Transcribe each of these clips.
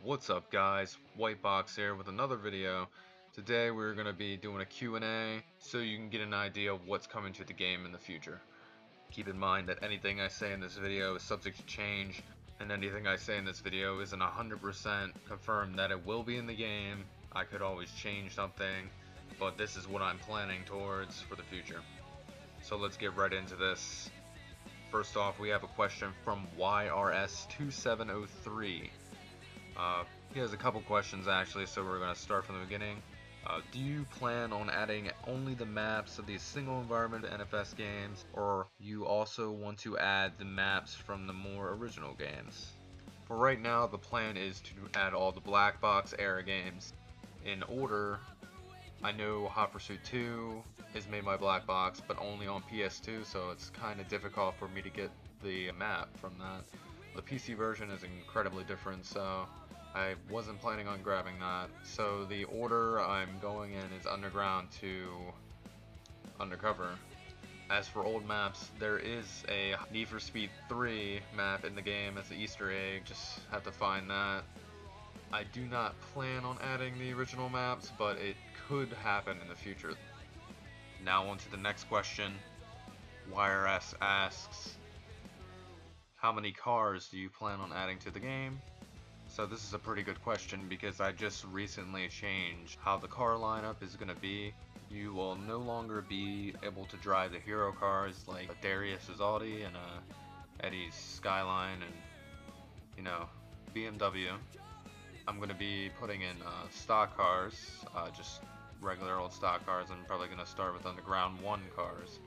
What's up guys, Whitebox here with another video. Today we're going to be doing a Q&A so you can get an idea of what's coming to the game in the future. Keep in mind that anything I say in this video is subject to change, and anything I say in this video isn't 100% confirmed that it will be in the game. I could always change something, but this is what I'm planning towards for the future. So let's get right into this. First off, we have a question from YRS2703. He has a couple questions actually, so we're going to start from the beginning. Do you plan on adding only the maps of these single environment NFS games, or you also want to add the maps from the more original games? For right now, the plan is to add all the black box era games. In order, I know Hot Pursuit 2 is made by Black Box, but only on PS2, so it's kind of difficult for me to get the map from that. The PC version is incredibly different, so I wasn't planning on grabbing that. So the order I'm going in is Underground to Undercover. As for old maps, there is a Need for Speed 3 map in the game as an Easter egg, just have to find that. I do not plan on adding the original maps, but it could happen in the future. Now on to the next question. YRS asks, how many cars do you plan on adding to the game? So this is a pretty good question because I just recently changed how the car lineup is going to be. You will no longer be able to drive the hero cars like Darius's Audi and Eddie's Skyline and, BMW. I'm going to be putting in stock cars, just regular old stock cars. I'm probably going to start with Underground 1 cars.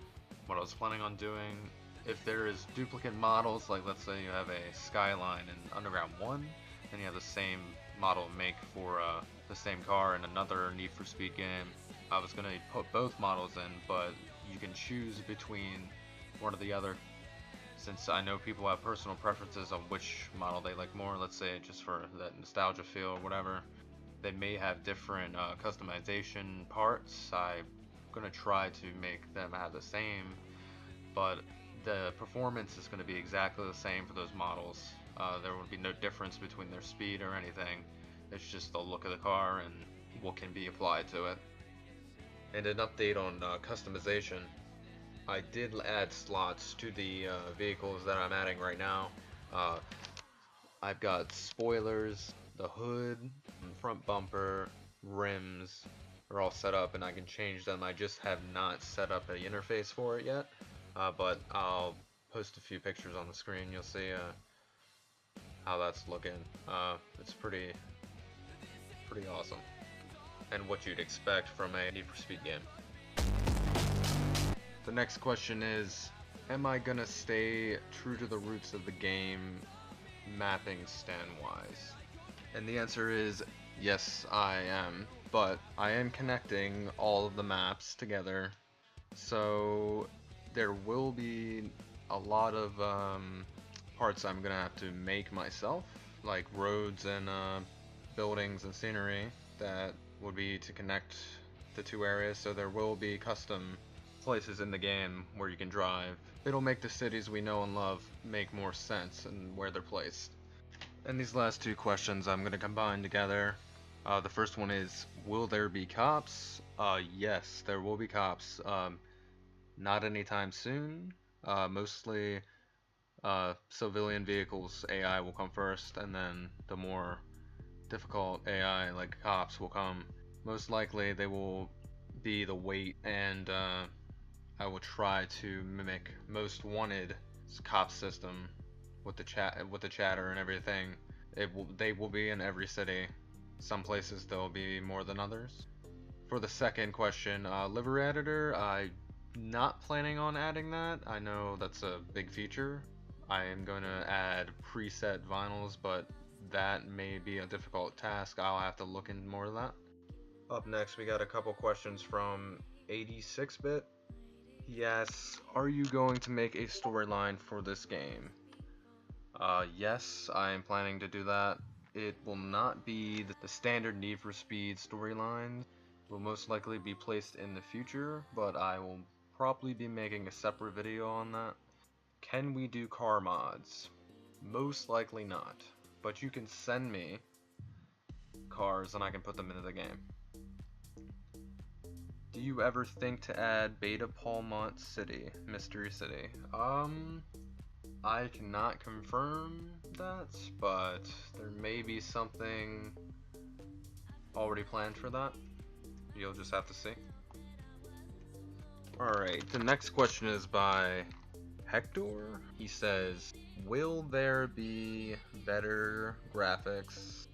What I was planning on doing, if there is duplicate models, like let's say you have a Skyline in Underground 1, and you have the same model make for the same car in another Need for Speed game, I was going to put both models in, but you can choose between one or the other. Since I know people have personal preferences on which model they like more, let's say just for that nostalgia feel or whatever, they may have different customization parts. I'm going to try to make them have the same, but the performance is going to be exactly the same for those models. There will be no difference between their speed or anything. It's just the look of the car and what can be applied to it. And an update on customization. I did add slots to the vehicles that I'm adding right now. I've got spoilers, the hood, front bumper, rims are all set up and I can change them. I just have not set up an interface for it yet, but I'll post a few pictures on the screen. You'll see how that's looking. It's pretty awesome, and what you'd expect from a Need for Speed game. The next question is, am I gonna stay true to the roots of the game, mapping stand-wise? And the answer is yes, I am, but I am connecting all of the maps together, so there will be a lot of parts I'm gonna have to make myself, like roads and buildings and scenery that would be to connect the two areas, so there will be custom places in the game where you can drive. It'll make the cities we know and love make more sense and where they're placed. And these last two questions I'm going to combine together. The first one is, will there be cops? Yes, there will be cops. Not anytime soon. Mostly civilian vehicles AI will come first, and then the more difficult AI like cops will come. Most likely they will be the wait, and I will try to mimic Most Wanted cop system with the chatter and everything. They will be in every city. Some places they'll be more than others. For the second question, livery editor, I'm not planning on adding that. I know that's a big feature. I am going to add preset vinyls, but that may be a difficult task. I'll have to look into more of that. Up next, we got a couple questions from 86-bit. He asks, are you going to make a storyline for this game? Yes, I am planning to do that. It will not be the standard Need for Speed storyline. It will most likely be placed in the future, but I will probably be making a separate video on that. Can we do car mods? Most likely not, but you can send me cars and I can put them into the game. Do you ever think to add Beta Palmont City, Mystery City? I cannot confirm that, but there may be something already planned for that. You'll just have to see. Alright, the next question is by Hector. He says, will there be better graphics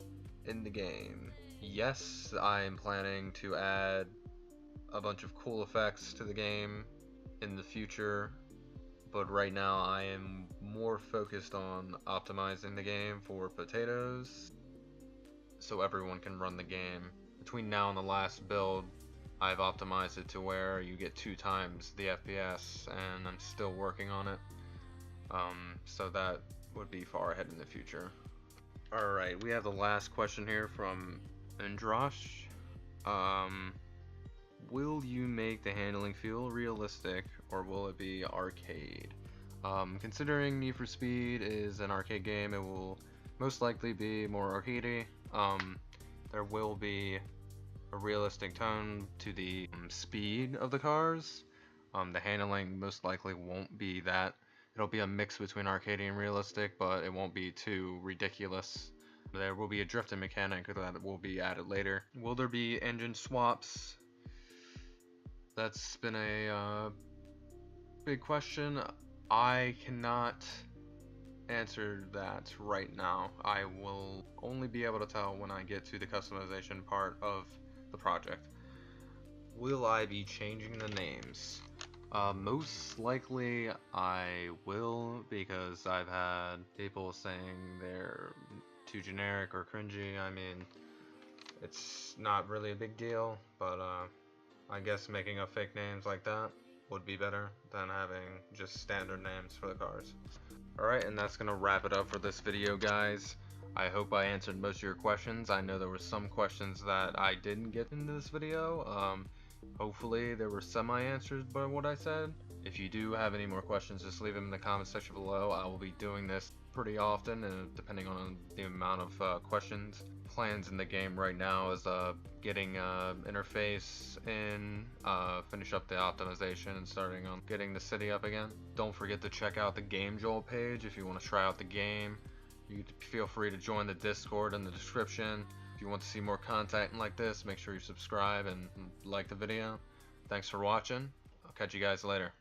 in the game? Yes, I am planning to add a bunch of cool effects to the game in the future, but right now I am more focused on optimizing the game for potatoes so everyone can run the game. Between now and the last build, I've optimized it to where you get 2 times the FPS, and I'm still working on it, so that would be far ahead in the future. Alright, we have the last question here from Androsh. Will you make the handling feel realistic, or will it be arcade? Considering Need for Speed is an arcade game, it will most likely be more arcadey. There will be a realistic tone to the speed of the cars. The handling most likely won't be that. It'll be a mix between arcadey and realistic, but it won't be too ridiculous. There will be a drifting mechanic that will be added later. Will there be engine swaps? That's been a big question. I cannot answer that right now. I will only be able to tell when I get to the customization part of the project. Will I be changing the names? Most likely I will, because I've had people saying they're too generic or cringy. I mean, it's not really a big deal, but I guess making up fake names like that would be better than having just standard names for the cars. Alright, and that's gonna wrap it up for this video, guys. I hope I answered most of your questions. I know there were some questions that I didn't get in this video. Hopefully there were semi-answered by what I said. If you do have any more questions, just leave them in the comment section below. I will be doing this pretty often, and depending on the amount of questions. Plans in the game right now is getting interface in, finish up the optimization, and starting on getting the city up again. Don't forget to check out the Game Joel page if you want to try out the game. You feel free to join the Discord in the description. If you want to see more content like this, make sure you subscribe and like the video. Thanks for watching. I'll catch you guys later.